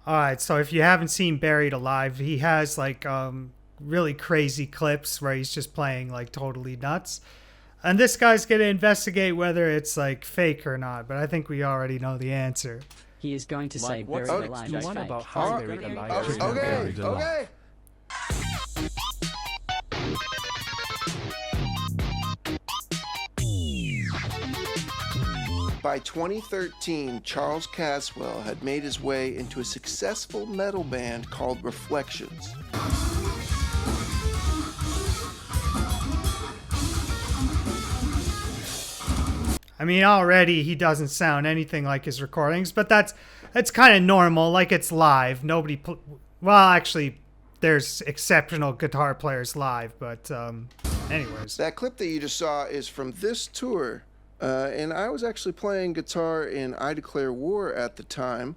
All right, so if you haven't seen Buried Alive, he has like really crazy clips where he's just playing like totally nuts. And this guy's going to investigate whether it's like fake or not, but I think we already know the answer. He is going to say Like, what's Berried the Alive next is one fake. about how Berried Alive is Okay, Berried Alive? okay. By 2013, Charles Caswell had made his way into a successful metal band called Reflections. I mean, already he doesn't sound anything like his recordings, but that's kind of normal. Like it's live. Well, actually, there's exceptional guitar players live, but anyways. That clip that you just saw is from this tour, and I was actually playing guitar in I Declare War at the time.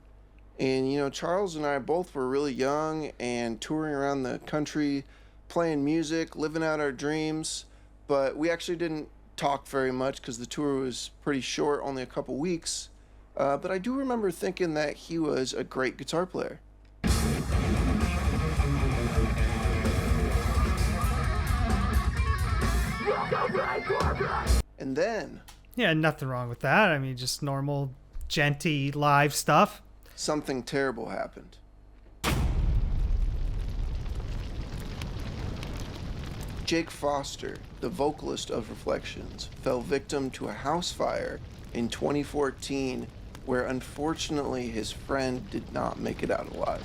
And, you know, Charles and I both were really young and touring around the country, playing music, living out our dreams. But we actually didn't talk very much because the tour was pretty short, only a couple weeks. But I do remember thinking that he was a great guitar player. And then Yeah, nothing wrong with that. I mean, just normal, genty live stuff. something terrible happened. Jake Foster, the vocalist of Reflections, fell victim to a house fire in 2014 where unfortunately his friend did not make it out alive.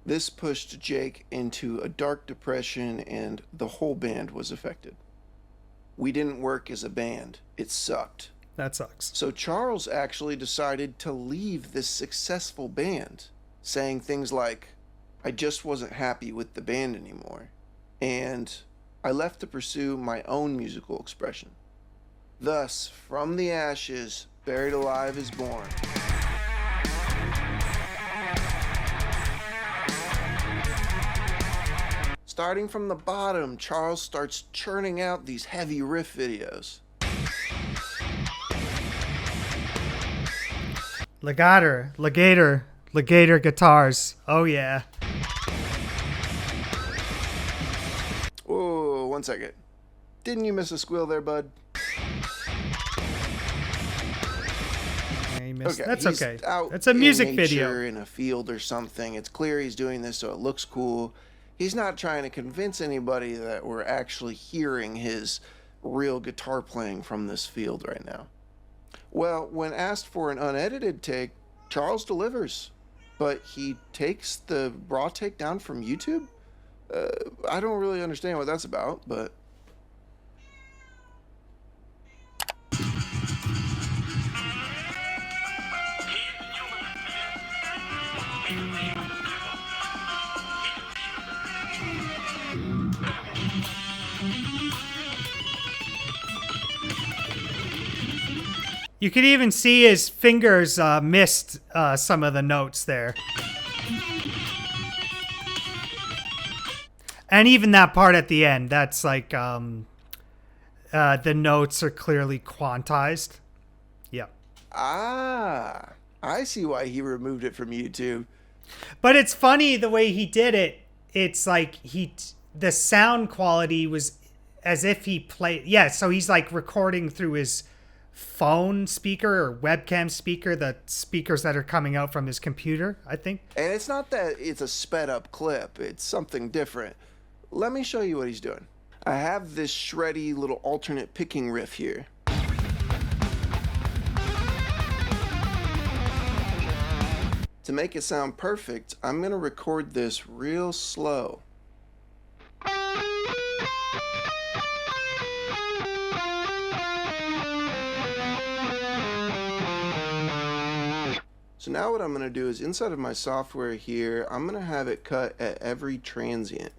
This pushed Jake into a dark depression and the whole band was affected. We didn't work as a band. It sucked. That sucks. So Charles actually decided to leave this successful band, saying things like, I just wasn't happy with the band anymore, and I left to pursue my own musical expression. Thus, from the ashes, Berried Alive is born. Starting from the bottom, Charles starts churning out these heavy riff videos. Legator guitars. Oh yeah. Whoa, 1 second. Didn't you miss a squeal there, bud? Yeah, you missed. Okay, That's he's okay. out It's a music in video. nature, in a field or something. It's clear he's doing this so it looks cool. He's not trying to convince anybody that we're actually hearing his real guitar playing from this field right now. Well, when asked for an unedited take, Charles delivers, but he takes the raw take down from YouTube? I don't really understand what that's about, but... You could even see his fingers missed some of the notes there. And even that part at the end, that's like the notes are clearly quantized. Yep. Ah, I see why he removed it from YouTube. But it's funny the way he did it. It's like the sound quality was as if he played. Yeah, so he's like recording through his phone speaker or webcam speaker, the speakers that are coming out from his computer, I think. And it's not that it's a sped up clip, it's something different. Let me show you what he's doing. I have this shreddy little alternate picking riff here. To make it sound perfect, I'm gonna record this real slow. So now what I'm going to do is inside of my software here, I'm going to have it cut at every transient.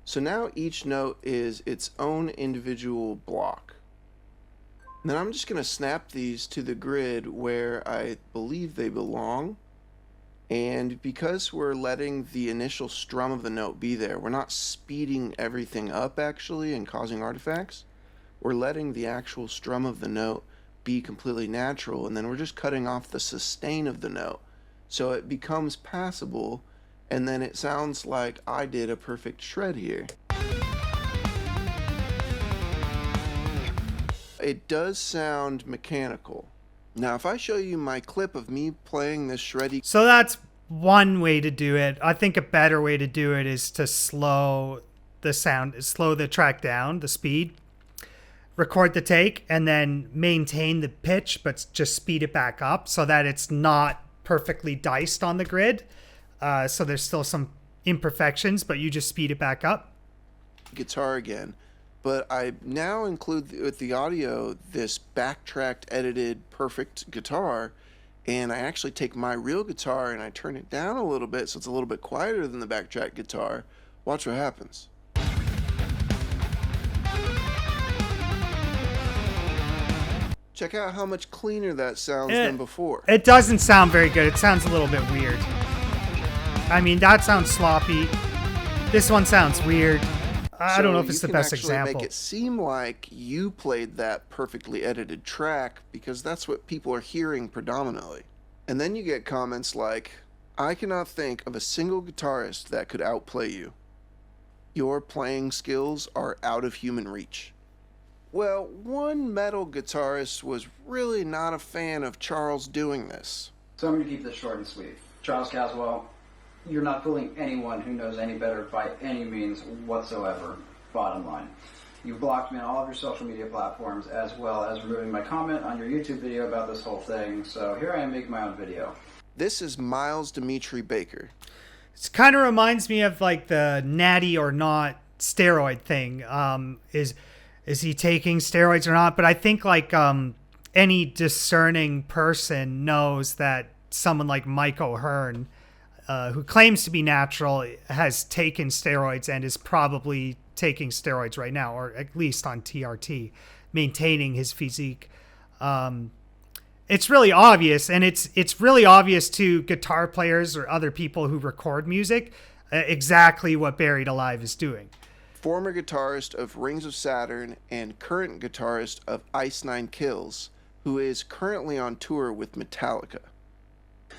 So now each note is its own individual block. And then I'm just going to snap these to the grid where I believe they belong. And because we're letting the initial strum of the note be there, we're not speeding everything up actually and causing artifacts. We're letting the actual strum of the note be completely natural, and then we're just cutting off the sustain of the note. So it becomes passable, and then it sounds like I did a perfect shred here. It does sound mechanical. Now, if I show you my clip of me playing this shreddy... So that's one way to do it. I think a better way to do it is to slow the track down, the speed, record the take, and then maintain the pitch, but just speed it back up so that it's not perfectly diced on the grid. So there's still some imperfections, but you just speed it back up. Guitar again. But I now include with the audio this backtracked, edited, perfect guitar, and I actually take my real guitar and I turn it down a little bit so it's a little bit quieter than the backtracked guitar. Watch what happens. Check out how much cleaner that sounds than before. It doesn't sound very good. It sounds a little bit weird. I mean, that sounds sloppy. This one sounds weird. I don't know if it's the best example. You can actually make it seem like you played that perfectly edited track because that's what people are hearing predominantly. And then you get comments like, I cannot think of a single guitarist that could outplay you. Your playing skills are out of human reach. Well, one metal guitarist was really not a fan of Charles doing this. So I'm going to keep this short and sweet. Charles Caswell, you're not fooling anyone who knows any better by any means whatsoever, bottom line. You blocked me on all of your social media platforms, as well as removing my comment on your YouTube video about this whole thing, so here I am making my own video. This is Miles Dimitri Baker. It kind of reminds me of like the natty or not steroid thing. Is he taking steroids or not? But I think like any discerning person knows that someone like Mike O'Hearn, who claims to be natural, has taken steroids and is probably taking steroids right now, or at least on TRT, maintaining his physique. It's really obvious, and it's really obvious to guitar players or other people who record music exactly what Berried Alive is doing. Former guitarist of Rings of Saturn and current guitarist of Ice Nine Kills, who is currently on tour with Metallica.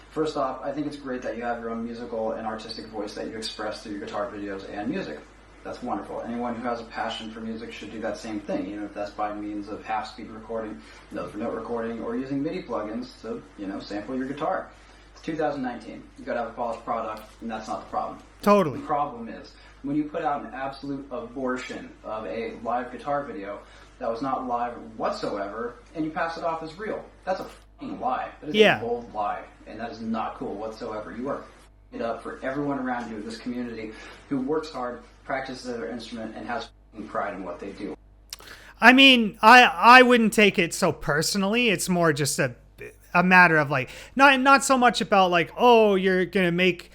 First off, I think it's great that you have your own musical and artistic voice that you express through your guitar videos and music. That's wonderful. Anyone who has a passion for music should do that same thing, even if that's by means of half-speed recording, note-for-note recording, or using MIDI plugins to, sample your guitar. It's 2019. You gotta have a polished product, and that's not the problem. Totally. The problem is, when you put out an absolute abortion of a live guitar video that was not live whatsoever, and you pass it off as real, that's a fucking lie. That is a bold lie, and that is not cool whatsoever. You are it up for everyone around you in this community who works hard, practices their instrument, and has pride in what they do. I mean, I wouldn't take it so personally. It's more just a matter of like, not so much about like, oh, you're gonna make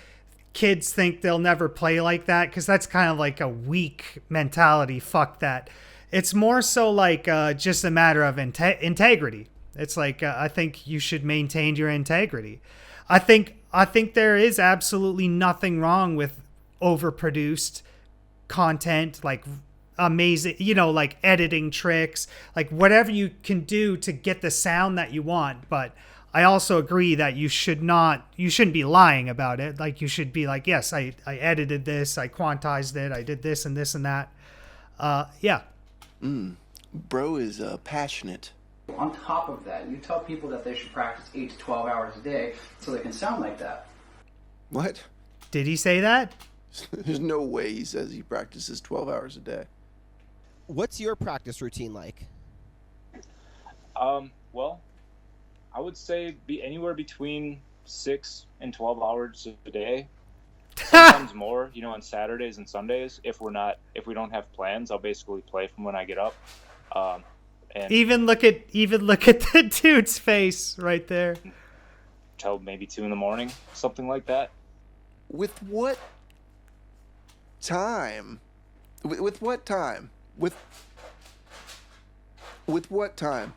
kids think they'll never play like that, because that's kind of like a weak mentality. Fuck that. It's more so like just a matter of integrity. It's like I think you should maintain your integrity. I think there is absolutely nothing wrong with overproduced content, like amazing, like editing tricks, like whatever you can do to get the sound that you want. But I also agree that you shouldn't be lying about it. Like you should be like, yes, I edited this, I quantized it, I did this and this and that. Yeah. Bro is passionate. On top of that, you tell people that they should practice 8 to 12 hours a day so they can sound like that. What? Did he say that? There's no way he says he practices 12 hours a day. What's your practice routine like? Well, I would say be anywhere between 6 and 12 hours a day. Sometimes more, on Saturdays and Sundays. If we don't have plans, I'll basically play from when I get up. And even look at the dude's face right there. Till maybe 2 in the morning, something like that. With what time? With what time? With what time?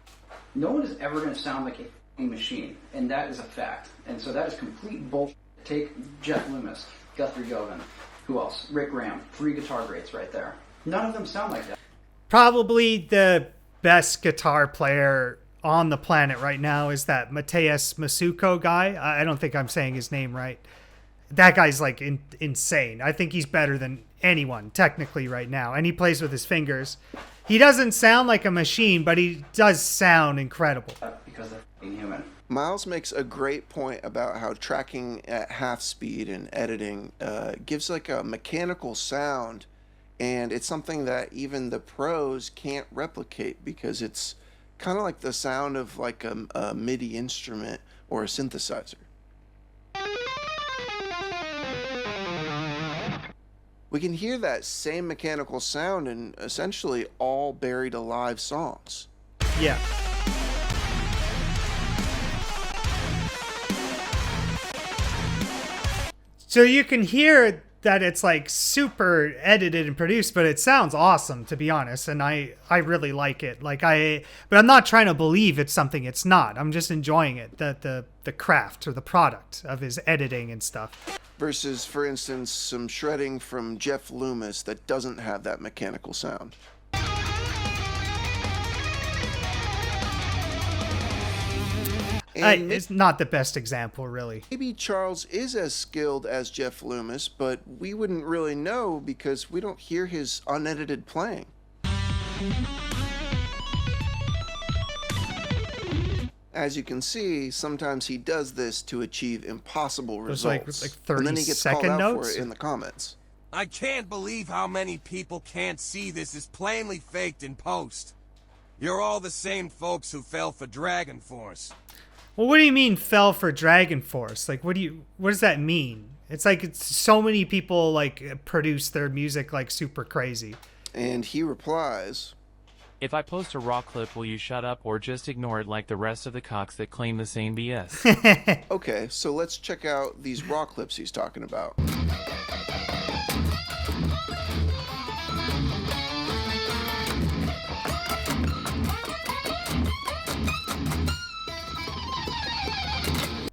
No one is ever going to sound like a machine, and that is a fact. And so that is complete bullshit. Take Jeff Loomis, Guthrie Govan, who else? Rick Graham, 3 guitar greats right there. None of them sound like that. Probably the best guitar player on the planet right now is that Mateus Masuko guy. I don't think I'm saying his name right. That guy's like insane. I think he's better than anyone technically right now, and he plays with his fingers. He doesn't sound like a machine, but he does sound incredible. Because they're f***ing human. Miles makes a great point about how tracking at half speed and editing gives like a mechanical sound, and it's something that even the pros can't replicate because it's kind of like the sound of like a MIDI instrument or a synthesizer. We can hear that same mechanical sound in essentially all Berried Alive songs. Yeah. So you can hear that it's like super edited and produced, but it sounds awesome, to be honest, and I really like it. But I'm not trying to believe it's something it's not. I'm just enjoying it, the craft or the product of his editing and stuff. Versus, for instance, some shredding from Jeff Loomis that doesn't have that mechanical sound. It's not the best example, really. Maybe Charles is as skilled as Jeff Loomis, but we wouldn't really know because we don't hear his unedited playing. As you can see, sometimes he does this to achieve impossible results. Like 30 and then he gets second called out notes? for it in the comments. I can't believe how many people can't see this is plainly faked in post. You're all the same folks who fell for Dragon Force. Well, what do you mean fell for Dragon Force? Like, what does that mean? It's like it's so many people like produce their music like super crazy. And he replies, if I post a raw clip, will you shut up or just ignore it like the rest of the cocks that claim the same BS? okay, so let's check out these raw clips he's talking about.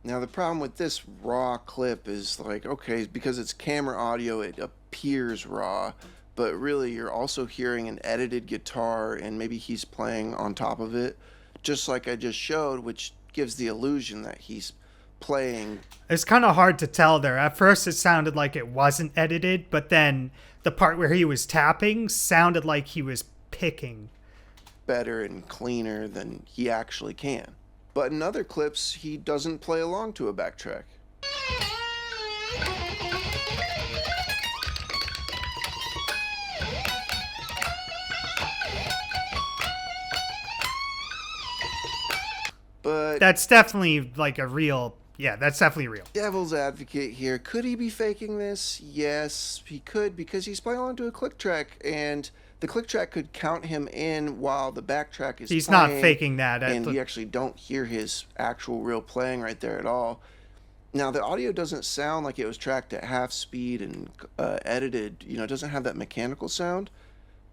Now the problem with this raw clip is like, okay, because it's camera audio, it appears raw, but really you're also hearing an edited guitar and maybe he's playing on top of it, just like I just showed, which gives the illusion that he's playing. It's kind of hard to tell there. At first it sounded like it wasn't edited, but then the part where he was tapping sounded like he was picking. Better and cleaner than he actually can. But in other clips, he doesn't play along to a backtrack. But that's definitely like a real, that's definitely real. Devil's advocate here. Could he be faking this? Yes, he could, because he's playing onto a click track, and the click track could count him in while the backtrack is He's playing, not faking that. And we actually don't hear his actual real playing right there at all. Now, the audio doesn't sound like it was tracked at half speed and edited. You know, it doesn't have that mechanical sound.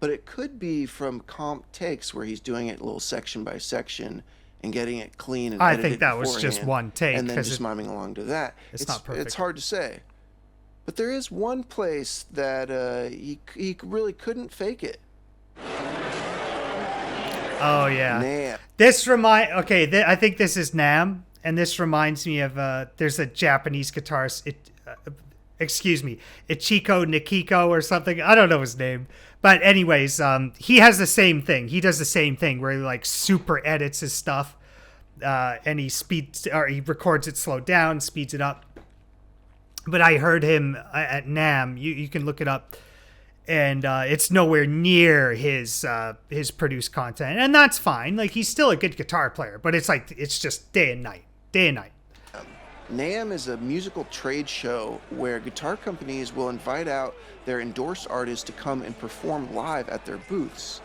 But it could be from comp takes where he's doing it a little section by section and getting it clean and edited I think that was just one take. And then just miming along to that. It's not perfect. It's hard to say. But there is one place that he really couldn't fake it. Oh yeah. Nam. I think this is Nam, and this reminds me of there's a Japanese guitarist. Ichiko Nikiko or something. I don't know his name, but anyways, he has the same thing. He does the same thing where he like super edits his stuff, and he records it slowed down, speeds it up. But I heard him at NAMM. You can look it up, and it's nowhere near his produced content, and that's fine. Like, he's still a good guitar player, but it's just day and night. NAMM is a musical trade show where guitar companies will invite out their endorsed artists to come and perform live at their booths.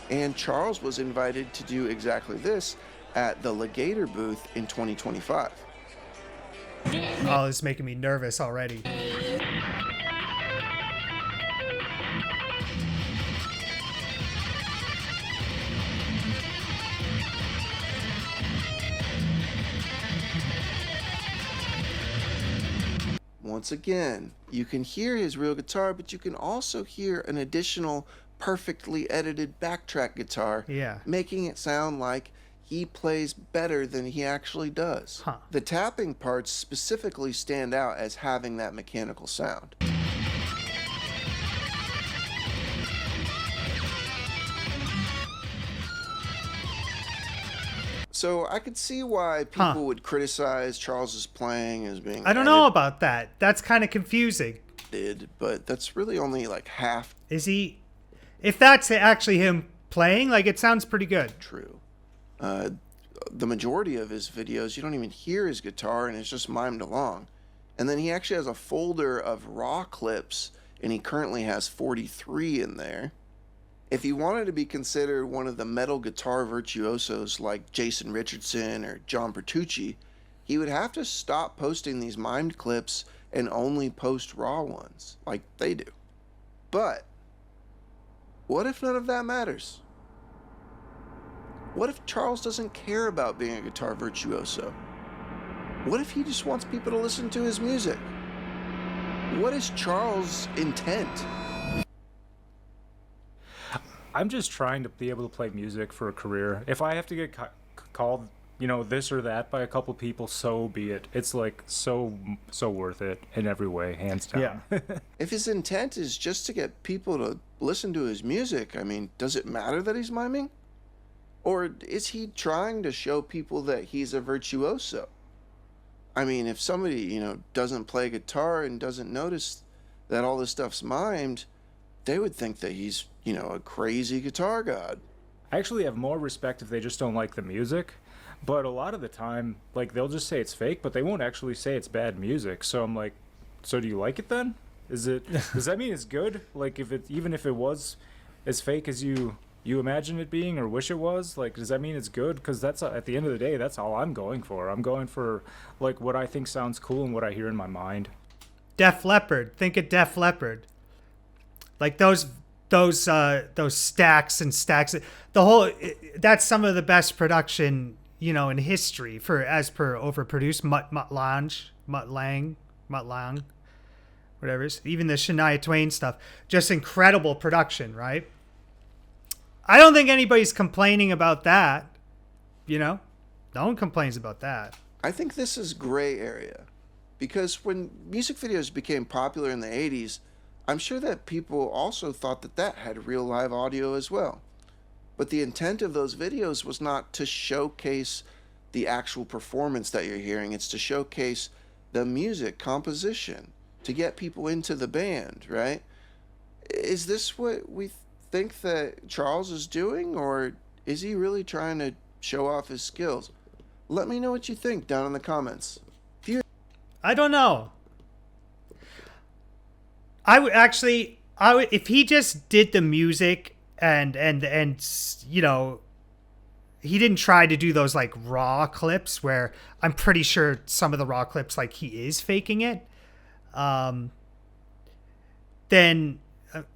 And Charles was invited to do exactly this at the Legator booth in 2025. Oh, it's making me nervous already. Once again, you can hear his real guitar, but you can also hear an additional perfectly edited backtrack guitar, making it sound like he plays better than he actually does. Huh. The tapping parts specifically stand out as having that mechanical sound. So I could see why people would criticize Charles's playing as being I don't know about that. That's kind of confusing. But that's really only like half Is he? If that's actually him playing, like, it sounds pretty good. true. The majority of his videos, you don't even hear his guitar, and it's just mimed along. And then he actually has a folder of raw clips, and he currently has 43 in there. If he wanted to be considered one of the metal guitar virtuosos like Jason Richardson or John Bertucci, he would have to stop posting these mimed clips and only post raw ones, like they do. But what if none of that matters? What if Charles doesn't care about being a guitar virtuoso? What if he just wants people to listen to his music? What is Charles' intent? I'm just trying to be able to play music for a career. If I have to get called, you know, this or that by a couple people, so be it. It's like so worth it in every way, hands down. Yeah. If his intent is just to get people to listen to his music, I mean, does it matter that he's miming? Or is he trying to show people that he's a virtuoso? I mean, if somebody, you know, doesn't play guitar and doesn't notice that all this stuff's mimed, they would think that he's, you know, a crazy guitar god. I actually have more respect if they just don't like the music. But a lot of the time, like, they'll just say it's fake, but they won't actually say it's bad music. So I'm like, so do you like it then? Does that mean it's good? Like, even if it was as fake as you imagine it being or wish it was, like, does that mean it's good? Because that's, at the end of the day, that's all I'm going for. I'm going for, like, what I think sounds cool and what I hear in my mind. Def Leppard. Think of Def Leppard. Like those stacks and stacks. That's some of the best production, you know, in history as per overproduced. Mutt Lang, whatever it is. Even the Shania Twain stuff. Just incredible production, right? I don't think anybody's complaining about that. You know? No one complains about that. I think this is gray area. Because when music videos became popular in the 80s, I'm sure that people also thought that had real live audio as well. But the intent of those videos was not to showcase the actual performance that you're hearing. It's to showcase the music composition, to get people into the band, right? Is this what we think that Charles is doing, or is he really trying to show off his skills? Let me know what you think down in the comments. I don't know. I would if he just did the music and you know, he didn't try to do those like raw clips where I'm pretty sure some of the raw clips, like, he is faking it. Then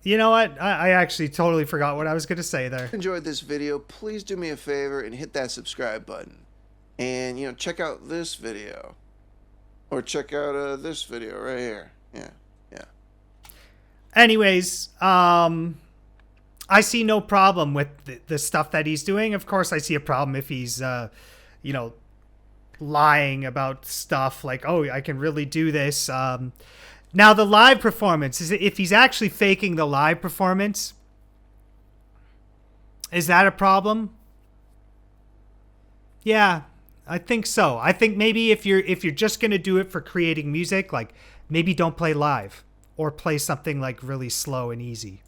you know what? I actually totally forgot what I was going to say there. If you enjoyed this video, please do me a favor and hit that subscribe button. And, you know, check out this video. Or check out this video right here. Yeah. Anyways, I see no problem with the stuff that he's doing. Of course, I see a problem if he's, you know, lying about stuff like, oh, I can really do this. Now, the live performance, if he's actually faking the live performance, is that a problem? Yeah, I think so. I think maybe if you're just going to do it for creating music, like, maybe don't play live or play something like really slow and easy.